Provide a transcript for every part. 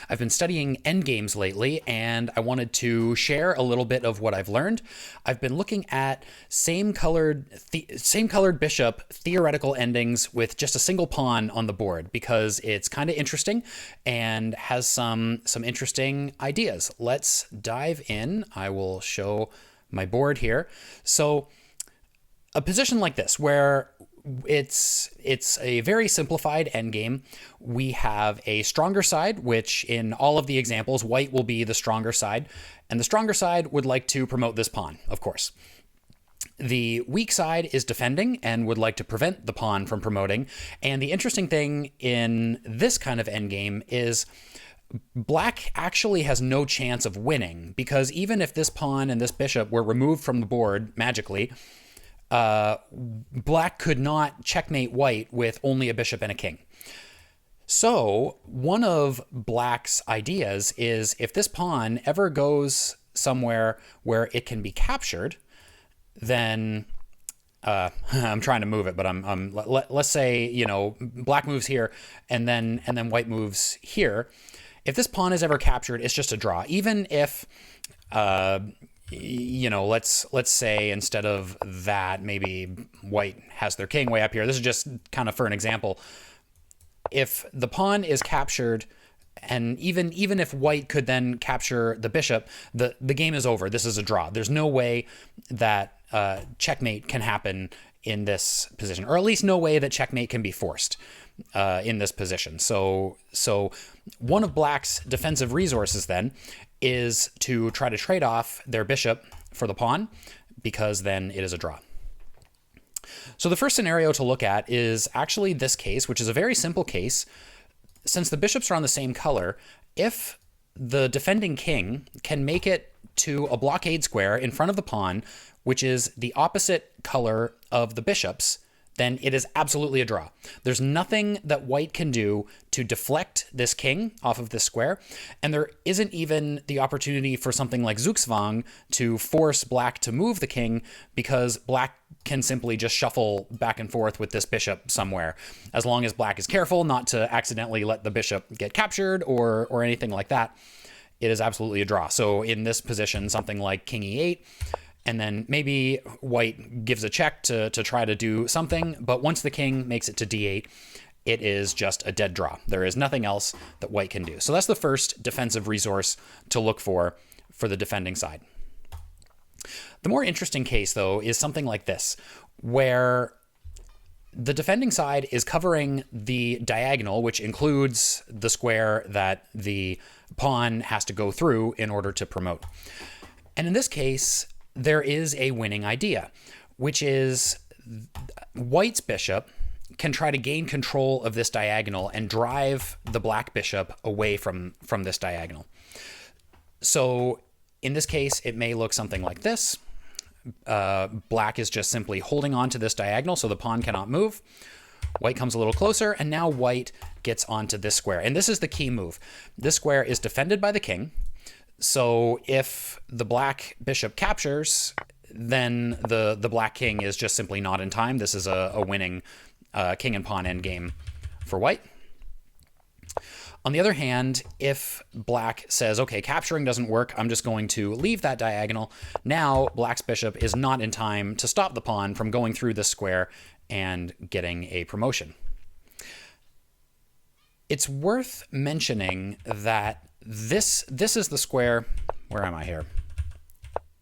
I've been studying endgames lately, and I wanted to share a little bit of what I've learned. I've been looking at same colored bishop theoretical endings with just a single pawn on the board because it's kind of interesting and has some interesting ideas. Let's dive in. I will show my board here. So a position like this where it's a very simplified endgame. We have a stronger side, which in all of the examples, white will be the stronger side, and the stronger side would like to promote this pawn, of course. The weak side is defending and would like to prevent the pawn from promoting. And the interesting thing in this kind of endgame is black actually has no chance of winning, because even if this pawn and this bishop were removed from the board magically, black could not checkmate white with only a bishop and a king. So one of black's ideas is if this pawn ever goes somewhere where it can be captured, then I'm trying to move it, but let's say, black moves here and then white moves here. If this pawn is ever captured, it's just a draw. Even if let's say instead of that, maybe white has their king way up here. This is just kind of for an example. If the pawn is captured, and even if white could then capture the bishop, the game is over. This is a draw. There's no way that checkmate can happen in this position, or at least no way that checkmate can be forced in this position. So one of black's defensive resources then is to try to trade off their bishop for the pawn, because then it is a draw. So the first scenario to look at is actually this case, which is a very simple case. Since the bishops are on the same color, if the defending king can make it to a blockade square in front of the pawn, which is the opposite color of the bishops, then it is absolutely a draw. There's nothing that white can do to deflect this king off of this square, and there isn't even the opportunity for something like Zugzwang to force black to move the king, because black can simply just shuffle back and forth with this bishop somewhere, as long as black is careful not to accidentally let the bishop get captured or anything like that. It is absolutely a draw. So in this position, something like king e8, and then maybe white gives a check to try to do something, but once the king makes it to d8, it is just a dead draw. There is nothing else that white can do. So that's the first defensive resource to look for the defending side. The more interesting case, though, is something like this, where the defending side is covering the diagonal, which includes the square that the pawn has to go through in order to promote. And in this case, there is a winning idea, which is white's bishop can try to gain control of this diagonal and drive the black bishop away from this diagonal. So in this case, it may look something like this. Black is just simply holding on to this diagonal so the pawn cannot move. White comes a little closer, and now white gets onto this square. And this is the key move. This square is defended by the king. So if the black bishop captures, then the black king is just simply not in time. This is a winning king and pawn endgame for white. On the other hand, if black says, okay, capturing doesn't work, I'm just going to leave that diagonal, now black's bishop is not in time to stop the pawn from going through this square and getting a promotion. It's worth mentioning that this is the square. Where am I here?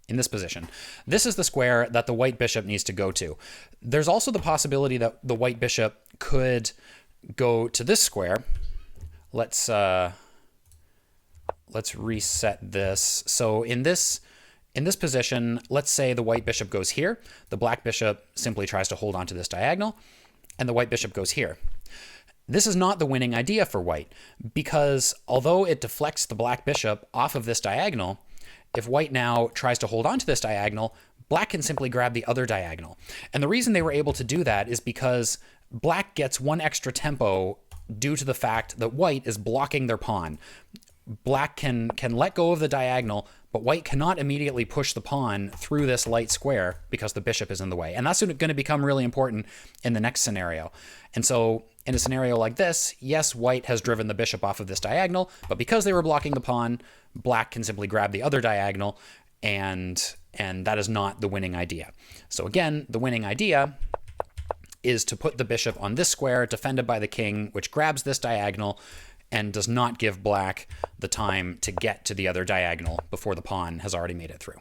In this position. This is the square that the white bishop needs to go to. There's also the possibility that the white bishop could go to this square. Let's reset this. So in this position, let's say the white bishop goes here. The black bishop simply tries to hold on to this diagonal, and the white bishop goes here. This is not the winning idea for white, because although it deflects the black bishop off of this diagonal, if white now tries to hold on to this diagonal, black can simply grab the other diagonal. And the reason they were able to do that is because black gets one extra tempo due to the fact that white is blocking their pawn. Black can let go of the diagonal, but white cannot immediately push the pawn through this light square because the bishop is in the way. And that's going to become really important in the next scenario. And so in a scenario like this, yes, white has driven the bishop off of this diagonal, but because they were blocking the pawn, black can simply grab the other diagonal, and that is not the winning idea. So again, the winning idea is to put the bishop on this square, defended by the king, which grabs this diagonal and does not give black the time to get to the other diagonal before the pawn has already made it through.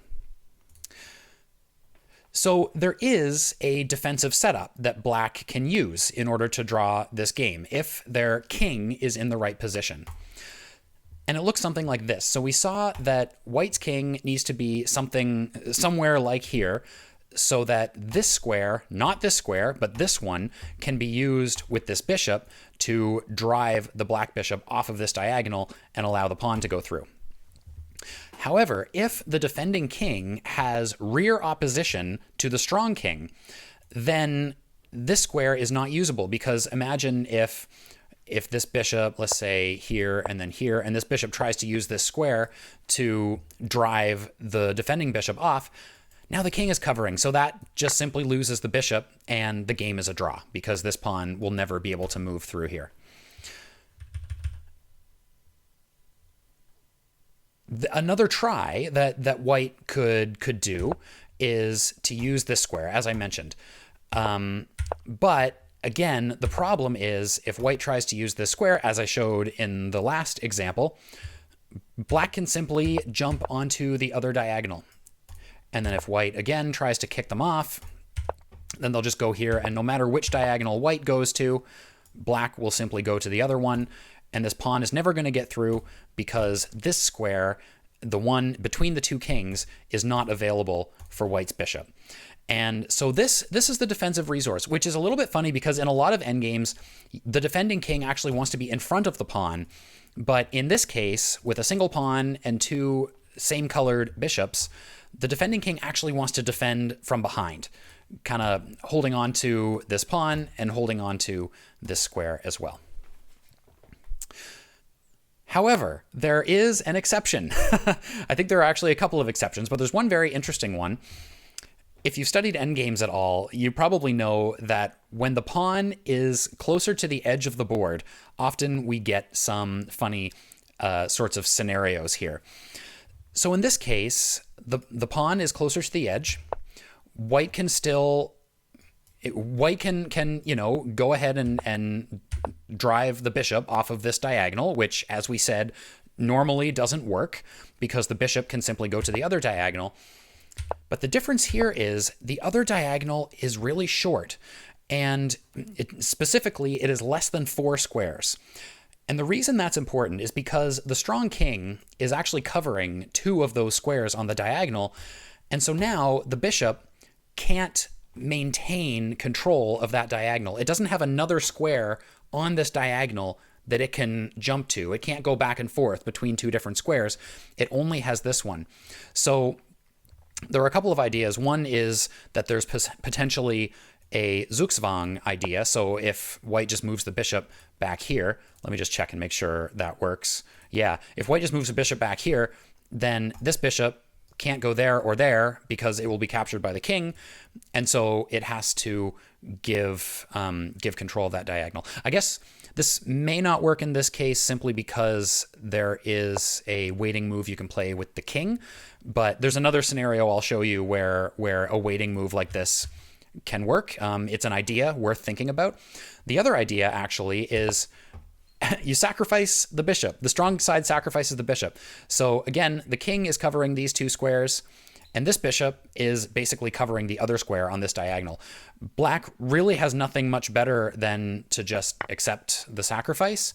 So there is a defensive setup that black can use in order to draw this game if their king is in the right position. And it looks something like this. So we saw that white's king needs to be somewhere like here, so that this square, not this square, but this one, can be used with this bishop to drive the black bishop off of this diagonal and allow the pawn to go through. However, if the defending king has rear opposition to the strong king, then this square is not usable, because imagine if this bishop, let's say here and then here, and this bishop tries to use this square to drive the defending bishop off, now the king is covering, so that just simply loses the bishop, and the game is a draw, because this pawn will never be able to move through here. Another try that white could do is to use this square, as I mentioned. But again, the problem is if white tries to use this square, as I showed in the last example, black can simply jump onto the other diagonal. And then if white, again, tries to kick them off, then they'll just go here, and no matter which diagonal white goes to, black will simply go to the other one, and this pawn is never going to get through because this square, the one between the two kings, is not available for white's bishop. And so this is the defensive resource, which is a little bit funny because in a lot of endgames, the defending king actually wants to be in front of the pawn. But in this case, with a single pawn and two same-colored bishops, the defending king actually wants to defend from behind, kind of holding on to this pawn and holding on to this square as well. However, there is an exception. I think there are actually a couple of exceptions, but there's one very interesting one. If you've studied endgames at all, you probably know that when the pawn is closer to the edge of the board, often we get some funny sorts of scenarios here. So in this case, the pawn is closer to the edge. White can go ahead and drive the bishop off of this diagonal, which, as we said, normally doesn't work because the bishop can simply go to the other diagonal. But the difference here is the other diagonal is really short, and specifically, it is less than 4 squares. And the reason that's important is because the strong king is actually covering 2 of those squares on the diagonal, and so now the bishop can't maintain control of that diagonal. It doesn't have another square on this diagonal that it can jump to. It can't go back and forth between 2 different squares. It only has this one. So there are a couple of ideas. One is that there's potentially a Zugzwang idea. So if white just moves the bishop back here, let me just check and make sure that works. Yeah, if white just moves the bishop back here, then this bishop can't go there or there because it will be captured by the king, and so it has to give control of that diagonal. I guess this may not work in this case simply because there is a waiting move you can play with the king, but there's another scenario I'll show you where a waiting move like this can work. It's an idea worth thinking about. The other idea actually is you sacrifice the bishop. The strong side sacrifices the bishop. So again, the king is covering these 2 squares, and this bishop is basically covering the other square on this diagonal. Black really has nothing much better than to just accept the sacrifice,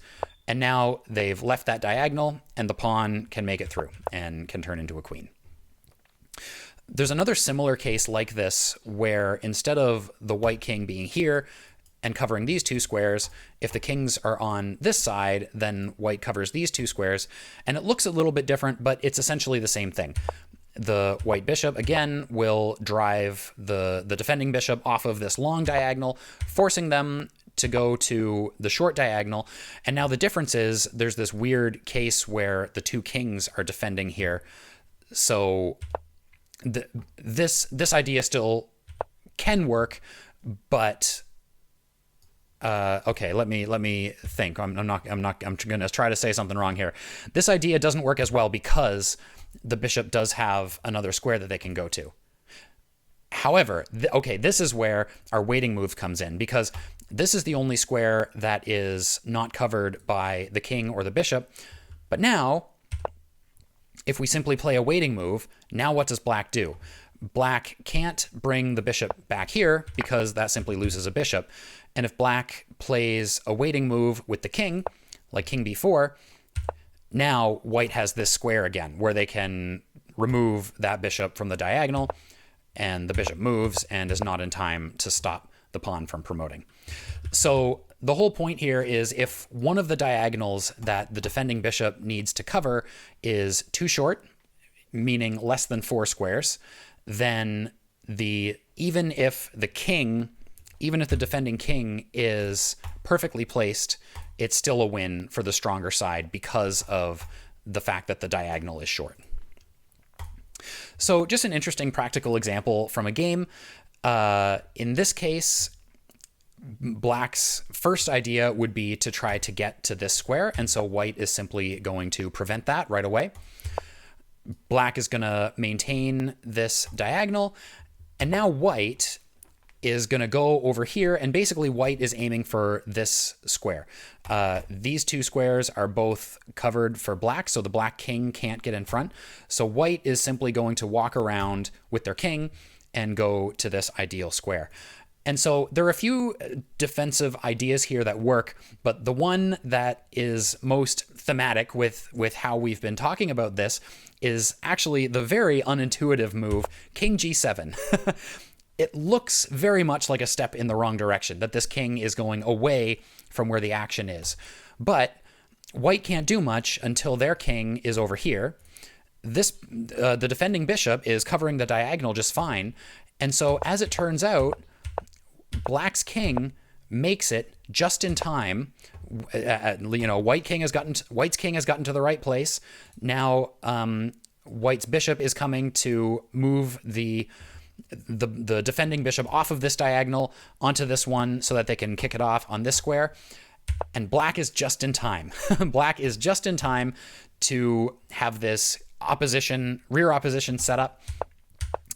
and now they've left that diagonal, and the pawn can make it through and can turn into a queen. There's another similar case like this where instead of the white king being here and covering these 2 squares, if the kings are on this side, then white covers these 2 squares. And it looks a little bit different, but it's essentially the same thing. The white bishop, again, will drive the defending bishop off of this long diagonal, forcing them to go to the short diagonal. And now the difference is there's this weird case where the 2 kings are defending here. So this idea still can work, but Okay, let me think. I'm going to try to say something wrong here. This idea doesn't work as well because the bishop does have another square that they can go to. However, okay, this is where our waiting move comes in, because this is the only square that is not covered by the king or the bishop. But now, if we simply play a waiting move, now what does black do? Black can't bring the bishop back here because that simply loses a bishop. And if black plays a waiting move with the king, like king b4, now white has this square again where they can remove that bishop from the diagonal, and the bishop moves and is not in time to stop the pawn from promoting. So the whole point here is if one of the diagonals that the defending bishop needs to cover is too short, meaning less than 4 squares, then even if the defending king is perfectly placed, it's still a win for the stronger side because of the fact that the diagonal is short. So just an interesting practical example from a game. In this case, black's first idea would be to try to get to this square, and so white is simply going to prevent that right away. Black is going to maintain this diagonal, and now white is going to go over here, and basically white is aiming for this square. These two squares are both covered for black, so the black king can't get in front. So white is simply going to walk around with their king and go to this ideal square. And so there are a few defensive ideas here that work, but the one that is most thematic with how we've been talking about this is actually the very unintuitive move, king g7. It looks very much like a step in the wrong direction, that this king is going away from where the action is. But white can't do much until their king is over here. The defending bishop is covering the diagonal just fine. And so as it turns out, black's king makes it just in time. White's king has gotten to the right place. Now white's bishop is coming to move the defending bishop off of this diagonal onto this one so that they can kick it off on this square. And black is just in time. Black is just in time to have this rear opposition set up.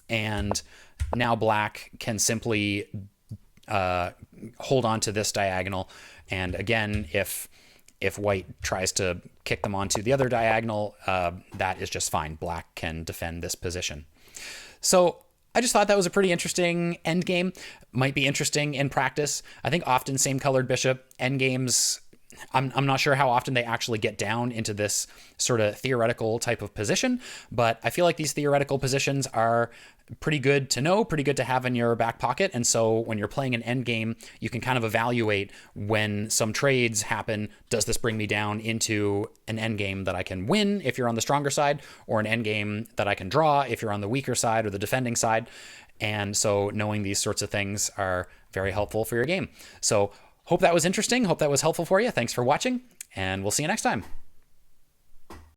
And now black can simply hold on to this diagonal. And again, if white tries to kick them onto the other diagonal, that is just fine. Black can defend this position. So I just thought that was a pretty interesting endgame. Might be interesting in practice. I think often same colored bishop endgames, I'm not sure how often they actually get down into this sort of theoretical type of position, but I feel like these theoretical positions are pretty good to know, pretty good to have in your back pocket. And so when you're playing an endgame, you can kind of evaluate when some trades happen. Does this bring me down into an endgame that I can win if you're on the stronger side, or an endgame that I can draw if you're on the weaker side or the defending side? And so knowing these sorts of things are very helpful for your game. So hope that was interesting. Hope that was helpful for you. Thanks for watching, and we'll see you next time.